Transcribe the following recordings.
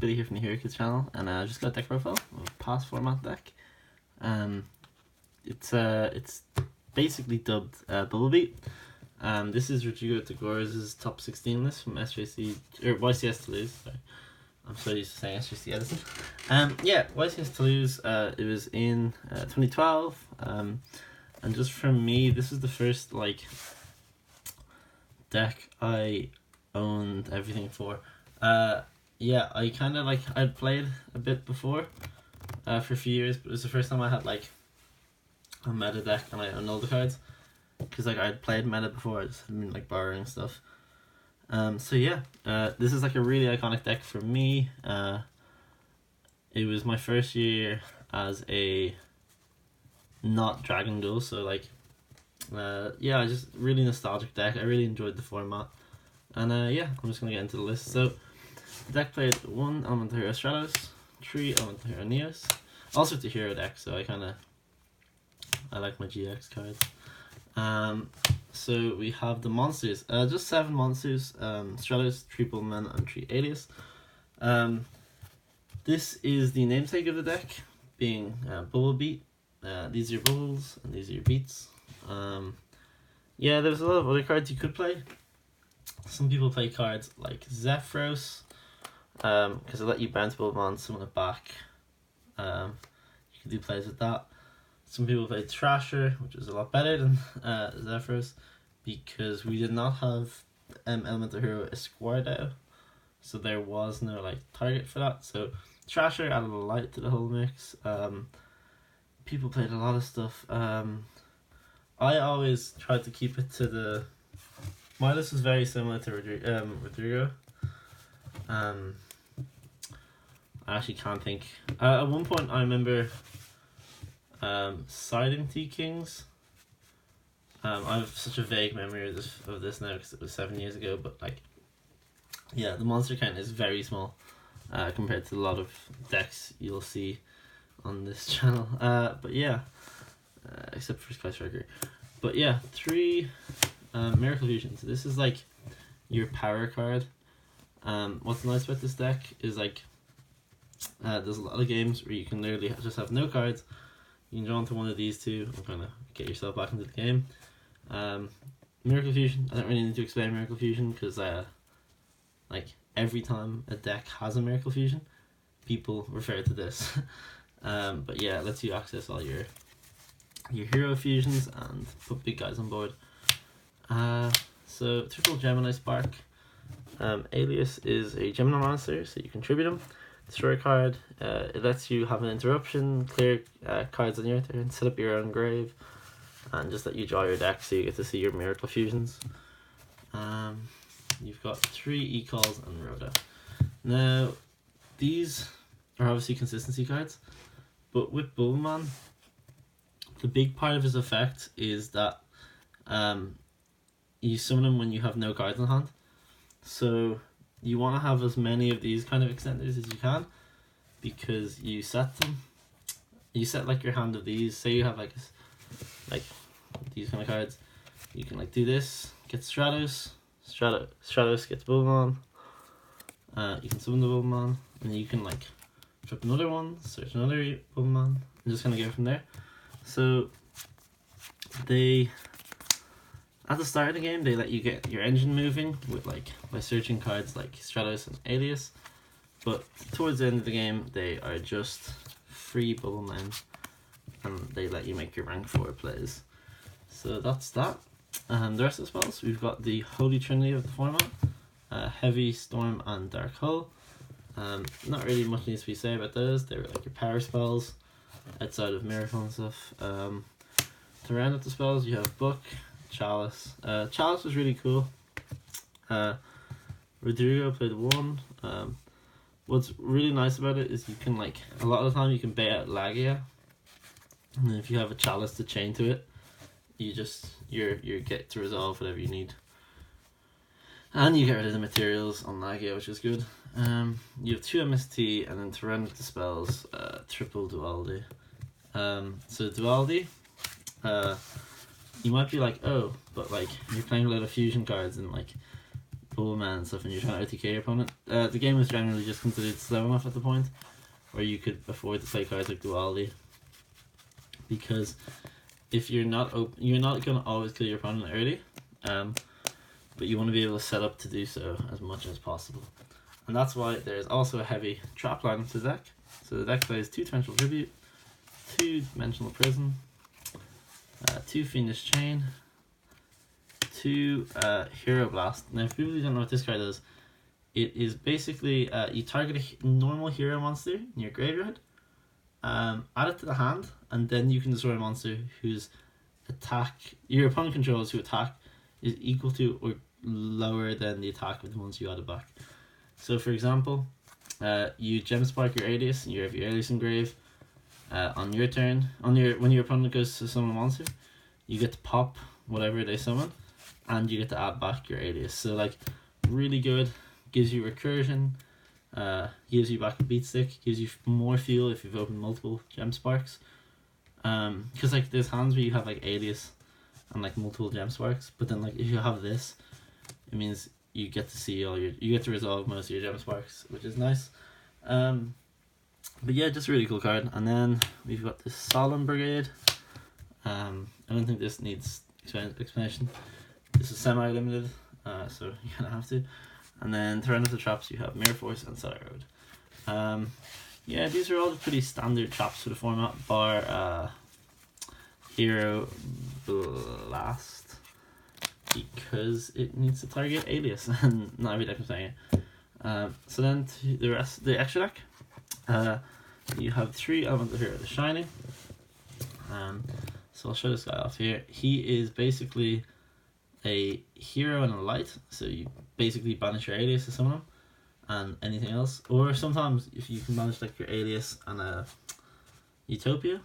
Billy here from the Hero Kids channel, and I just got a deck profile of a past format deck. It's basically dubbed Bubblebeat. This is Rodrigo Togores' top 16 list from SJC or YCS Toulouse. Sorry, I'm so used to saying SJC Edison. Yeah, YCS Toulouse. It was in 2012. And just from me, this is the first like deck I owned everything for. Yeah, I kind of I'd played a bit before for a few years, but it was the first time I had like a meta deck and I owned all the cards, because like I'd played meta before. I just had been like borrowing stuff. So yeah, this is like a really iconic deck for me. It was my first year as a not Dragon Duel, so like yeah, I just really nostalgic deck. I really enjoyed the format, and yeah, I'm just gonna get into the list. So the deck played 1 Elemental Hero Stratos, 3 Elemental Hero Neos. Also it's a hero deck, so I like my GX cards. So we have the monsters, just 7 monsters, Stratos, 3 Bubblemen, and 3 Alias. This is the namesake of the deck, being Bubblebeat. These are your bubbles, and these are your beats. Yeah, there's a lot of other cards you could play. Some people play cards like Zephyros, because they let you bounce Bubblemon, summon it back. You can do plays with that. Some people play Thrasher, which is a lot better than Zephyros, because we did not have Elemental Hero Esquardo, so there was no like target for that. So Thrasher added a light to the whole mix. People played a lot of stuff. I always tried to keep it to the... My list was very similar to Rodrigo. I actually can't think. At one point I remember siding T-Kings. I have such a vague memory of this now because it was 7 years ago, but like, yeah, the monster count is very small compared to a lot of decks you'll see on this channel. But yeah, except for Sky Striker. But yeah, 3 Miracle Fusions. This is like your power card. What's nice about this deck is like there's a lot of games where you can literally just have no cards. You can draw into one of these two and kind of get yourself back into the game. Miracle Fusion, I don't really need to explain Miracle Fusion, because like every time a deck has a Miracle Fusion, people refer to this. But yeah, it lets you access all your hero fusions and put big guys on board. So triple Gemini Spark. Alias is a Gemini monster, so you contribute them. Destroy a card. It lets you have an interruption, clear cards on your turn, set up your own grave, and just let you draw your deck so you get to see your Miracle Fusions. You've got 3 E-Calls and Rhoda. Now, these are obviously consistency cards, but with Bubbleman, the big part of his effect is that you summon him when you have no cards in hand. So you want to have as many of these kind of extenders as you can, because you set them. You set like your hand of these. Say you have like these kind of cards. You can like do this, get Stratos. Stratos gets Bubblemon. You can summon the Bubblemon, and you can like drop another one, search another Bubblemon, and just kind of go from there. So they, at the start of the game, they let you get your engine moving with like by searching cards like Stratos and Alias, but towards the end of the game they are just free Bubblemen, and they let you make your rank 4 plays. So that's that. The rest of the spells, we've got the Holy Trinity of the format, Heavy, Storm, and Dark Hull. Not really much needs to be said about those. They're like your power spells outside of Miracle and stuff. To round up the spells, you have Book, Chalice. Chalice was really cool. Rodrigo played 1. What's really nice about it is you can like, a lot of the time you can bait out Lagia, and then if you have a Chalice to chain to it, you just you get to resolve whatever you need, and you get rid of the materials on Lagia, which is good. You have 2 MST, and then to round up the spells, triple Duality. So Duality, you might be like, oh, but like you're playing a lot of fusion cards, and like Bubbleman and stuff and you're trying to OTK your opponent, the game is generally just considered slow enough at the point where you could afford to play cards like Duality, because if you're not you're not going to always kill your opponent early, but you want to be able to set up to do so as much as possible. And that's why there's also a heavy trap line to the deck. So the deck plays 2-dimensional Tribute, 2-dimensional Prison, 2 Fiendish Chain, 2 Hero Blast. Now if people don't know what this card does, it is basically you target a normal hero monster in your graveyard, add it to the hand, and then you can destroy a monster whose attack your opponent controls, who attack is equal to or lower than the attack of the ones you added back. So for example, you gem spark your Alias and you have your Alias engrave. On your turn, when your opponent goes to summon a monster, you get to pop whatever they summon, and you get to add back your Alias. So like, really good, gives you recursion, gives you back a beat stick, gives you more fuel if you've opened multiple gem sparks. Because like there's hands where you have like Alias and like multiple gem sparks, but then like if you have this, it means you get to see you get to resolve most of your gem sparks, which is nice. But yeah, just a really cool card. And then we've got this Solemn Brigade. I don't think this needs explanation. This is semi-limited, so you kind of have to. And then to round up the traps, you have Mirror Force and Cellar Road. Yeah, these are all pretty standard traps for the format, bar Hero Blast, because it needs to target Alias, and not every deck is playing it. So then to the extra deck, you have 3 elements of Hero. The Shining. So I'll show this guy off here. He is basically a hero and a light, so you basically banish your Alias to summon him and anything else, or sometimes if you can banish like your Alias and a Utopia,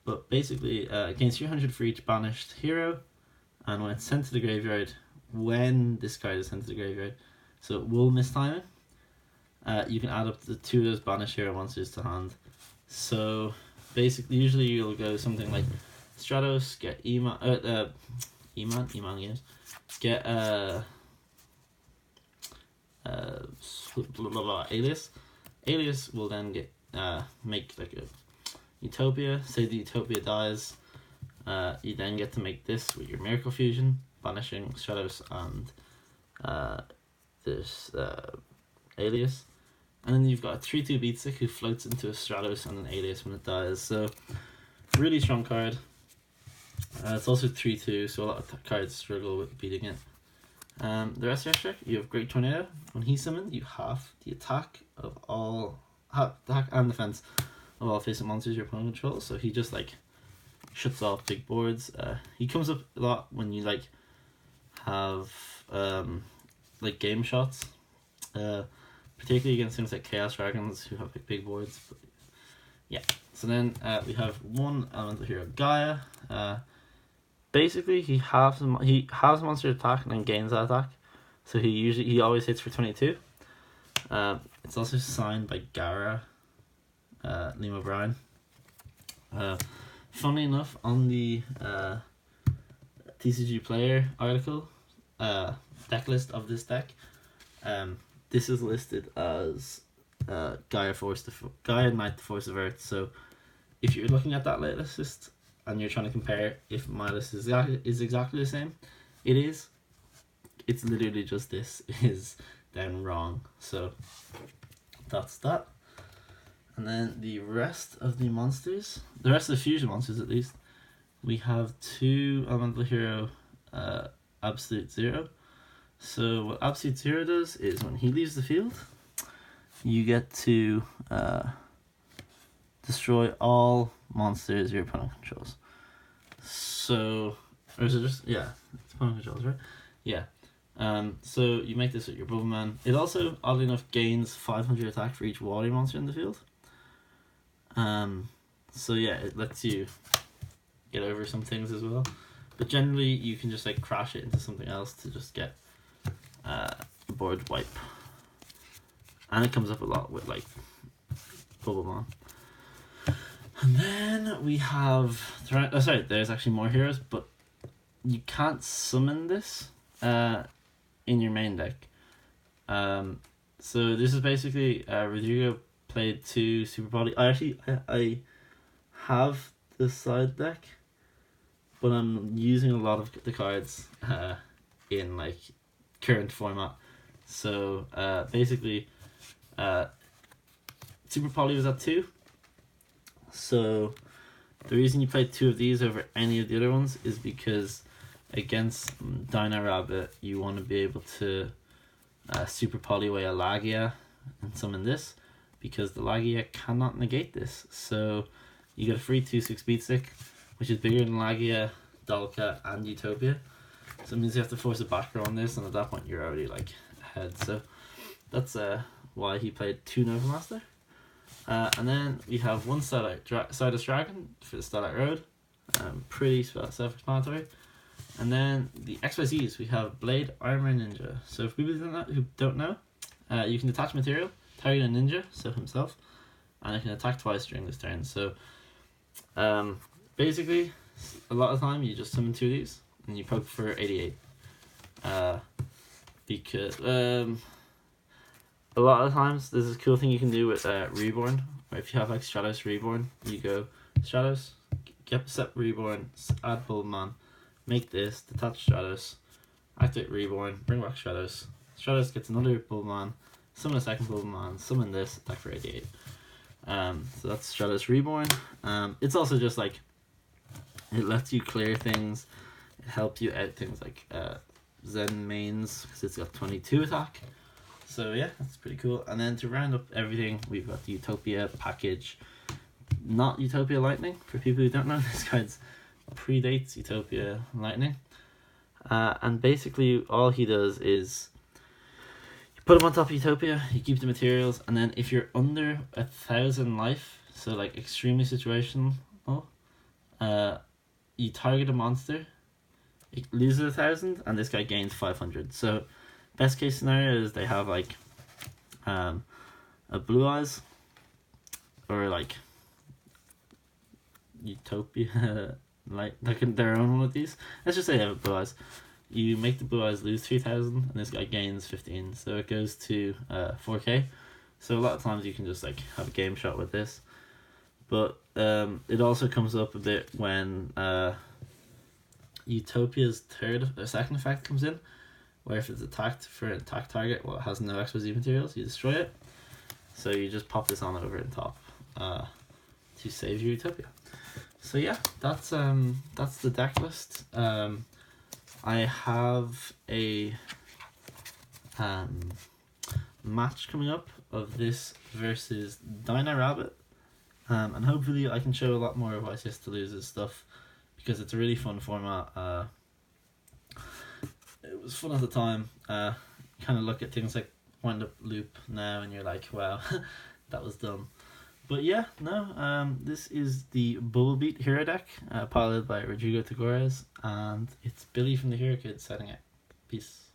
but basically gains 300 for each banished hero, and when it's sent to the graveyard, when this card is sent to the graveyard, so it will miss timing, you can add up the 2 of those banished hero monsters to hand. So basically usually you'll go something like Stratos, get Eman games, get Alias. Alias will then get make like a Utopia. Say the Utopia dies, you then get to make this with your Miracle Fusion, banishing Stratos and this Alias. And then you've got a 3/2 beat stick who floats into a Stratos and an Alias when it dies. So really strong card. It's also 3/2, so a lot of cards struggle with beating it. The rest of your deck, you have Great Tornado. When he's summoned, you have the attack of all attack and defense of all face-up monsters your opponent controls. So he just like shuts off big boards. He comes up a lot when you like have like game shots, particularly against things like Chaos Dragons who have like big boards. But yeah. So then we have 1 element of Hero, Gaia. Basically he halves monster attack and then gains that attack, so he always hits for 22. It's also signed by Gara, Liam O'Brien. Funny enough, on the TCG Player article deck list of this deck, this is listed as Gaia Knight, the Force of Earth. So if you're looking at that list and you're trying to compare if my list is exactly the same, it is. It's literally just this is then wrong. So that's that. And then the rest of the monsters, the rest of the fusion monsters at least, we have 2 elemental hero Absolute Zero. So what Absolute Zero does is when he leaves the field, you get to destroy all monsters your opponent controls. So, or is it just, yeah, it's opponent controls, right? Yeah. So you make this with your Bubbleman. It also, oddly enough, gains 500 attack for each water monster in the field. So yeah, it lets you get over some things as well. But generally, you can just like crash it into something else to just get board wipe. And it comes up a lot with like Bubblemon. And then we have, sorry, there's actually more heroes, but you can't summon this in your main deck. So this is basically Rodrigo played 2 Super Poly. I have the side deck, but I'm using a lot of the cards in like current format. So basically Super Poly was at 2. So the reason you play 2 of these over any of the other ones is because against Dino-Rabbit you want to be able to Super Poly away a Lagia and summon this, because the Lagia cannot negate this. So you get a free 2/6 beat stick, which is bigger than Lagia, Dalka, and Utopia. So it means you have to force a backer on this, and at that point you're already like ahead. So that's why he played 2 Nova Master. And then we have 1 Stardust Dragon for the Starlight Road. Pretty self-explanatory. And then the XYZs, we have Blade, Armor, Ninja. So for people who don't know, you can detach material, target a ninja, so himself, and it can attack twice during this turn. So basically, a lot of the time you just summon 2 of these, and you poke for 88. Because a lot of the times there's this cool thing you can do with Reborn, where if you have like Stratos Reborn, you go Stratos, get set Reborn, add Bulbaman, make this, detach Stratos, activate Reborn, bring back Stratos. Stratos gets another Bulbaman, summon a second Bulbaman, summon this, attack for 88. So that's Stratos Reborn. It's also just like, it lets you clear things, it helps you out things like Zen mains, because it's got 22 attack. So yeah, that's pretty cool. And then to round up everything, we've got the Utopia package. Not Utopia Lightning, for people who don't know, this card's predates Utopia Lightning. And basically all he does is you put him on top of Utopia, you keep the materials, and then if you're under 1,000 life, so like extremely situational, you target a monster, it loses 1,000, and this guy gains 500. So best case scenario is they have like a Blue Eyes or like Utopia like their own one of these. Let's just say they have a Blue Eyes. You make the Blue Eyes lose 3,000 and this guy gains 15, so it goes to 4k. So a lot of times you can just like have a game shot with this, but it also comes up a bit when Utopia's second effect comes in, where if it's attacked for an attack target, well, it has no XYZ materials, you destroy it. So you just pop this on over the top to save your Utopia. So yeah, that's the deck list. I have a match coming up of this versus Dino-Rabbit, and hopefully I can show a lot more of YCS Toulouse's stuff, because it's a really fun format. It was fun at the time. Kind of look at things like Wind Up Loop now and you're like, wow, that was dumb. But yeah, no, this is the Bubblebeat Hero deck, piloted by Rodrigo Togores, and it's Billy from the Hero Kids setting it. Peace.